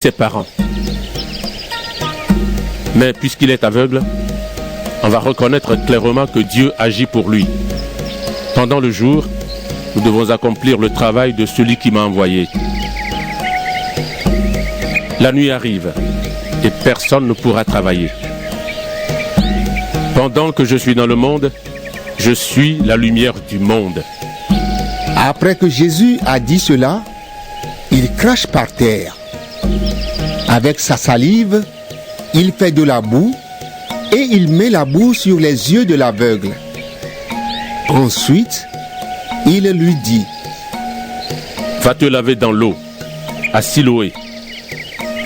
ses parents. Mais puisqu'il est aveugle, on va reconnaître clairement que Dieu agit pour lui. Pendant le jour, nous devons accomplir le travail de celui qui m'a envoyé. La nuit arrive et personne ne pourra travailler. Pendant que je suis dans le monde, je suis la lumière du monde. Après que Jésus a dit cela, il crache par terre. Avec sa salive, il fait de la boue et il met la boue sur les yeux de l'aveugle. Ensuite, il lui dit: Va te laver dans l'eau, à Siloé.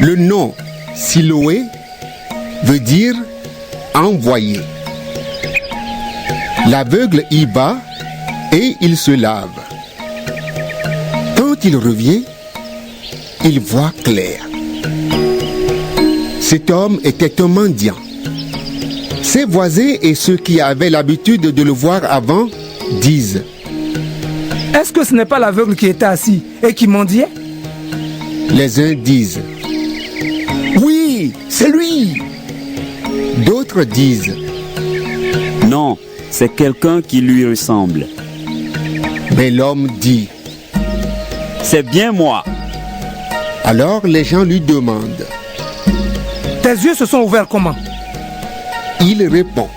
Le nom Siloé veut dire envoyé. L'aveugle y va et il se lave. Quand il revient, il voit clair. Cet homme était un mendiant. Ses voisins et ceux qui avaient l'habitude de le voir avant disent: Est-ce que ce n'est pas l'aveugle qui était assis et qui mendiait? Les uns disent: Oui, c'est lui. D'autres disent: Non, c'est quelqu'un qui lui ressemble. Mais l'homme dit: C'est bien moi. Alors les gens lui demandent. Tes yeux se sont ouverts comment? Il répond: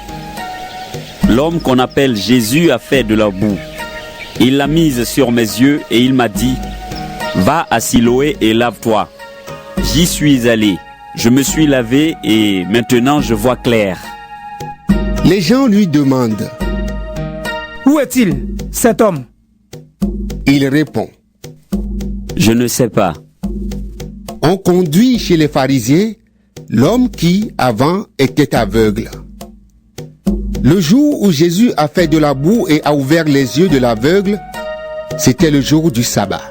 L'homme qu'on appelle Jésus a fait de la boue. Il l'a mise sur mes yeux et il m'a dit: Va à Siloé et lave-toi. J'y suis allé. Je me suis lavé et maintenant je vois clair. Les gens lui demandent: Où est-il, cet homme? Il répond: Je ne sais pas. On conduit chez les pharisiens l'homme qui, avant, était aveugle. Le jour où Jésus a fait de la boue et a ouvert les yeux de l'aveugle, c'était le jour du sabbat.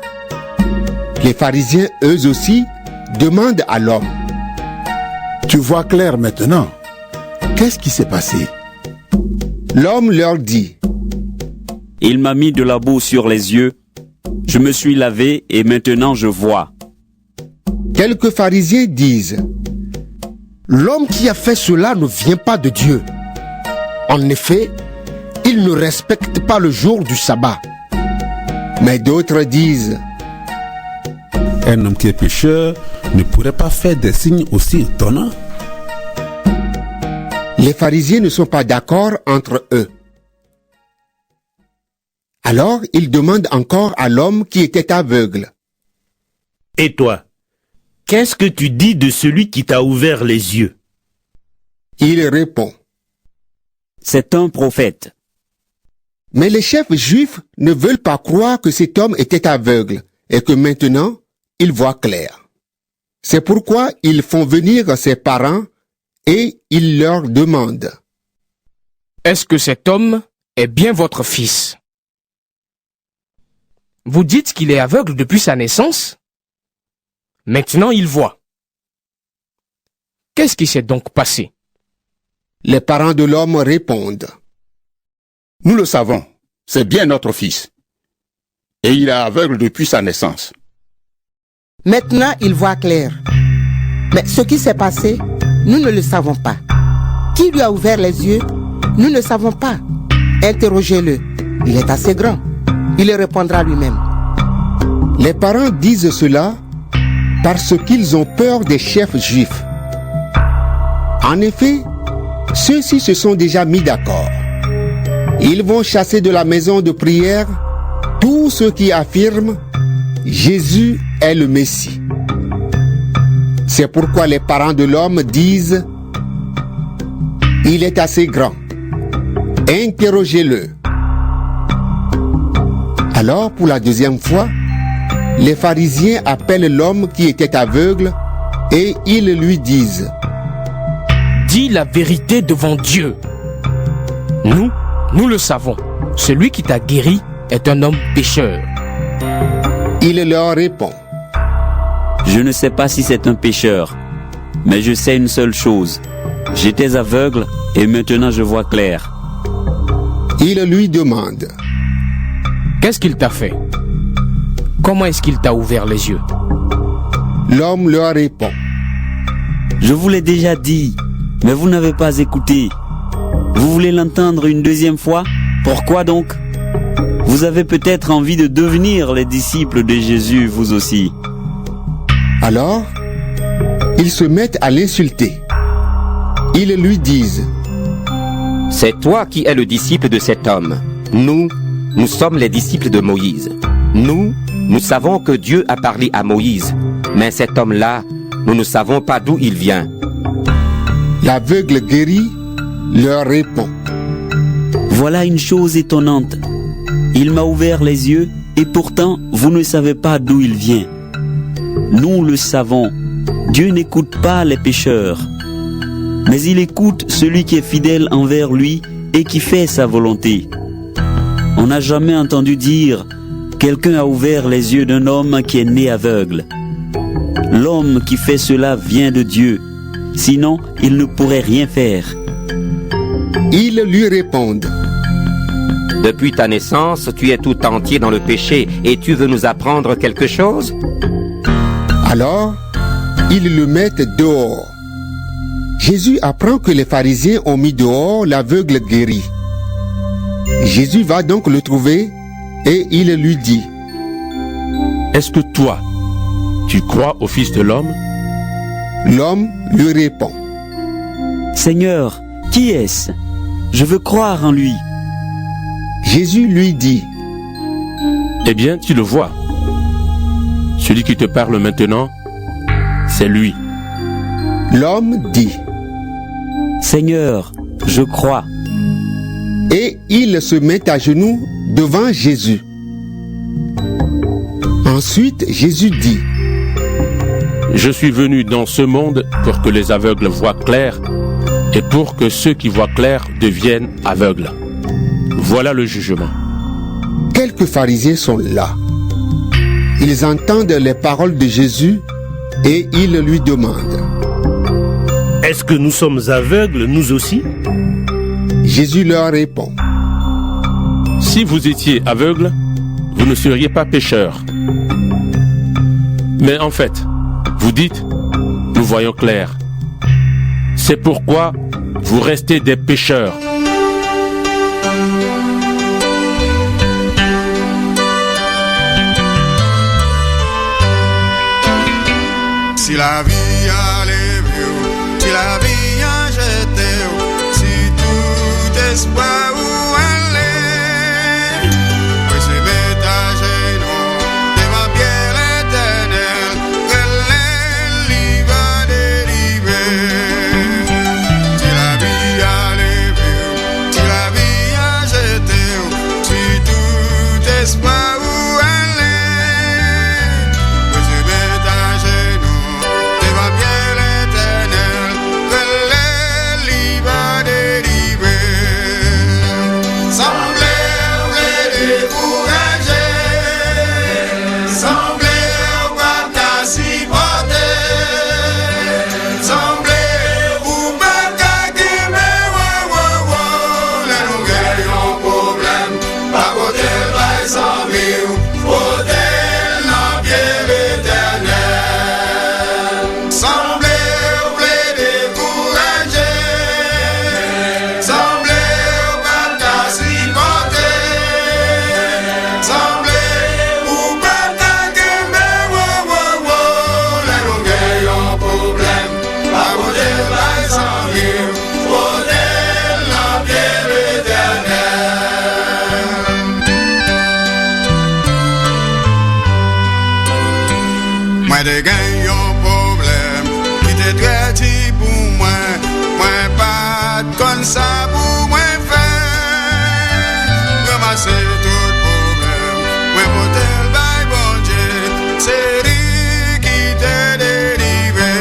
Les pharisiens, eux aussi, demandent à l'homme: Tu vois clair maintenant. Qu'est-ce qui s'est passé? L'homme leur dit: Il m'a mis de la boue sur les yeux. Je me suis lavé et maintenant je vois. Quelques pharisiens disent: L'homme qui a fait cela ne vient pas de Dieu. En effet, il ne respecte pas le jour du sabbat. Mais d'autres disent: Un homme qui est pécheur ne pourrait pas faire des signes aussi étonnants. Les pharisiens ne sont pas d'accord entre eux. Alors ils demandent encore à l'homme qui était aveugle: Et toi, qu'est-ce que tu dis de celui qui t'a ouvert les yeux? Il répond: C'est un prophète. Mais les chefs juifs ne veulent pas croire que cet homme était aveugle et que maintenant il voit clair. C'est pourquoi ils font venir ses parents et ils leur demandent: Est-ce que cet homme est bien votre fils? Vous dites qu'il est aveugle depuis sa naissance? Maintenant il voit. Qu'est-ce qui s'est donc passé? Les parents de l'homme répondent: Nous le savons, c'est bien notre fils. Et il est aveugle depuis sa naissance. Maintenant, il voit clair. Mais ce qui s'est passé, nous ne le savons pas. Qui lui a ouvert les yeux? Nous ne savons pas. Interrogez-le. Il est assez grand. Il le répondra lui-même. Les parents disent cela parce qu'ils ont peur des chefs juifs. En effet, ceux-ci se sont déjà mis d'accord. Ils vont chasser de la maison de prière tous ceux qui affirment: Jésus est le Messie. C'est pourquoi les parents de l'homme disent: Il est assez grand. Interrogez-le. Alors, pour la deuxième fois, les pharisiens appellent l'homme qui était aveugle et ils lui disent: Dis la vérité devant Dieu. Nous le savons. Celui qui t'a guéri est un homme pécheur. Il leur répond: Je ne sais pas si c'est un pécheur, mais je sais une seule chose. J'étais aveugle et maintenant je vois clair. Il lui demande: Qu'est-ce qu'il t'a fait? Comment est-ce qu'il t'a ouvert les yeux? L'homme leur répond. Je vous l'ai déjà dit, mais vous n'avez pas écouté. Vous voulez l'entendre une deuxième fois? Pourquoi donc? Vous avez peut-être envie de devenir les disciples de Jésus, vous aussi. Alors, ils se mettent à l'insulter. Ils lui disent: C'est toi qui es le disciple de cet homme. Nous sommes les disciples de Moïse. Nous savons que Dieu a parlé à Moïse. Mais cet homme-là, nous ne savons pas d'où il vient. L'aveugle guéri leur répond. Voilà une chose étonnante. Il m'a ouvert les yeux et pourtant vous ne savez pas d'où il vient. Nous le savons. Dieu n'écoute pas les pécheurs. Mais il écoute celui qui est fidèle envers lui et qui fait sa volonté. On n'a jamais entendu dire « Quelqu'un a ouvert les yeux d'un homme qui est né aveugle ». L'homme qui fait cela vient de Dieu. Sinon, il ne pourrait rien faire. Ils lui répondent: Depuis ta naissance, tu es tout entier dans le péché et tu veux nous apprendre quelque chose? Alors, ils le mettent dehors. Jésus apprend que les pharisiens ont mis dehors l'aveugle guéri. Jésus va donc le trouver et il lui dit: Est-ce que toi, tu crois au Fils de l'homme? L'homme lui répond: Seigneur, qui est-ce? Je veux croire en lui. Jésus lui dit: Eh bien, tu le vois. Celui qui te parle maintenant, c'est lui. L'homme dit: Seigneur, je crois. Et il se met à genoux devant Jésus. Ensuite, Jésus dit: Je suis venu dans ce monde pour que les aveugles voient clair et pour que ceux qui voient clair deviennent aveugles. Voilà le jugement. Quelques pharisiens sont là. Ils entendent les paroles de Jésus et ils lui demandent: Est-ce que nous sommes aveugles, nous aussi? Jésus leur répond: Si vous étiez aveugles, vous ne seriez pas pécheurs. Mais en fait, vous dites, nous voyons clair. C'est pourquoi vous restez des pécheurs. Si la vie a levé, si la vie a jeté, si tout espoir où aller, recevez ta genoux de ma pierre éternelle, relève, libre, délivré. Si la vie a levé, si la vie a jeté, si tout espoir où aller, recevez ta genoux. De gagne un problème qui te traite pour moi, moi pas comme ça pour moi faire. Ramasser tout problème, moi porter le bon Dieu, c'est lui qui te délivré.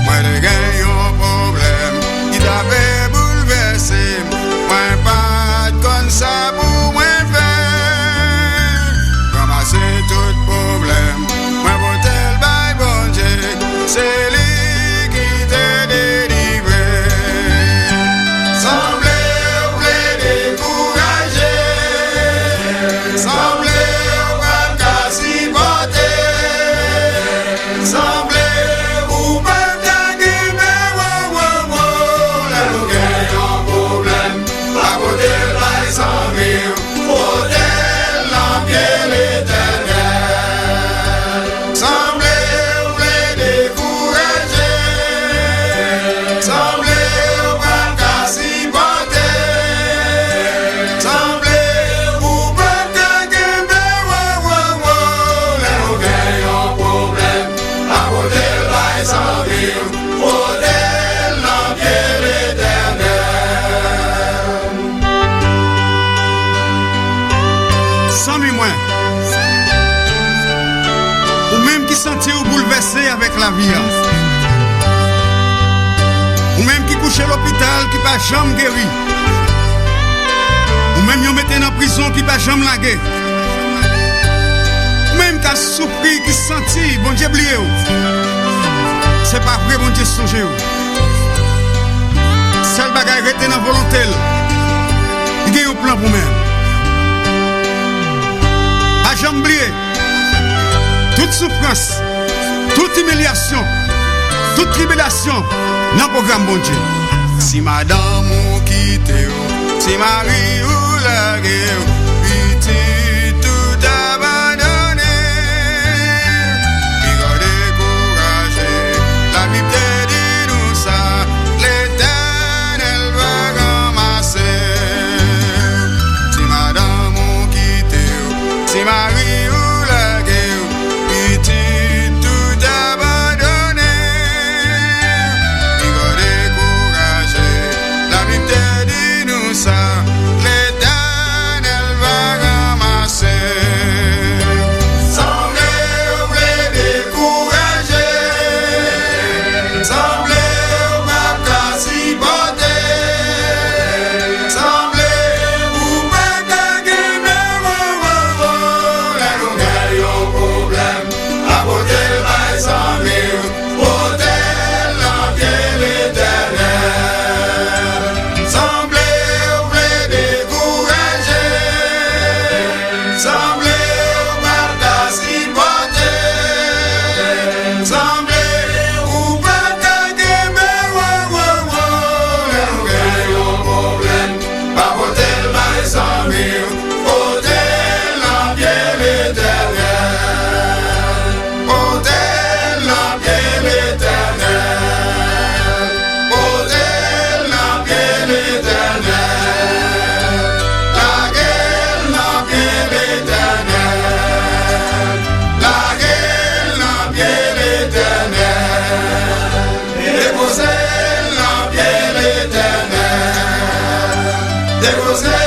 Moi de gagne un problème qui t'avait bouleversé, moi pas comme ça pour moi faire. Ramasser tout problème. C'est lui qui t'a délivré. avec la vie. Ou même qui couche à l'hôpital, qui pas jamais guéri. Ou même qui mettez dans prison, qui pas jamais lagué. Ou même qui a souffri, qui senti, bon Dieu oublié. C'est pas vrai, bon Dieu songe. Seul bagage rete dans volonté. Il y a un plan pour même. Pas jamais oublier. Toute souffrance, toute humiliation, toute tribulation dans le programme bon Dieu. Si madame ou quitte, si mari ou la guerre, petit tout abandonné, puis découragé, la Bible dit nous ça, l'Éternel va ramasser. Si madame ou quitte, si mari ou la guerre, petit tout abandonné, puis découragé, la Bible dit nous ça, l'Éternel va ramasser. Semblez vous décourager, semblez vous quasi porter, semblez vous pas gagner, la longueur yon problème, à côté de sans mille, hôtel en pied l'éternel. Semblez vous décourager, semblez vous pas quasi porter, semblez vous pas gagner, la longueur yon problème, à côté de sans mille, hôtel en pied l'éternel. Hôtel en pied l'éternel. Hôtel en pied l'éternel. La gueule en pied l'éternel. La gueule en pied l'éternel. Déposez en pied l'éternel. Déposez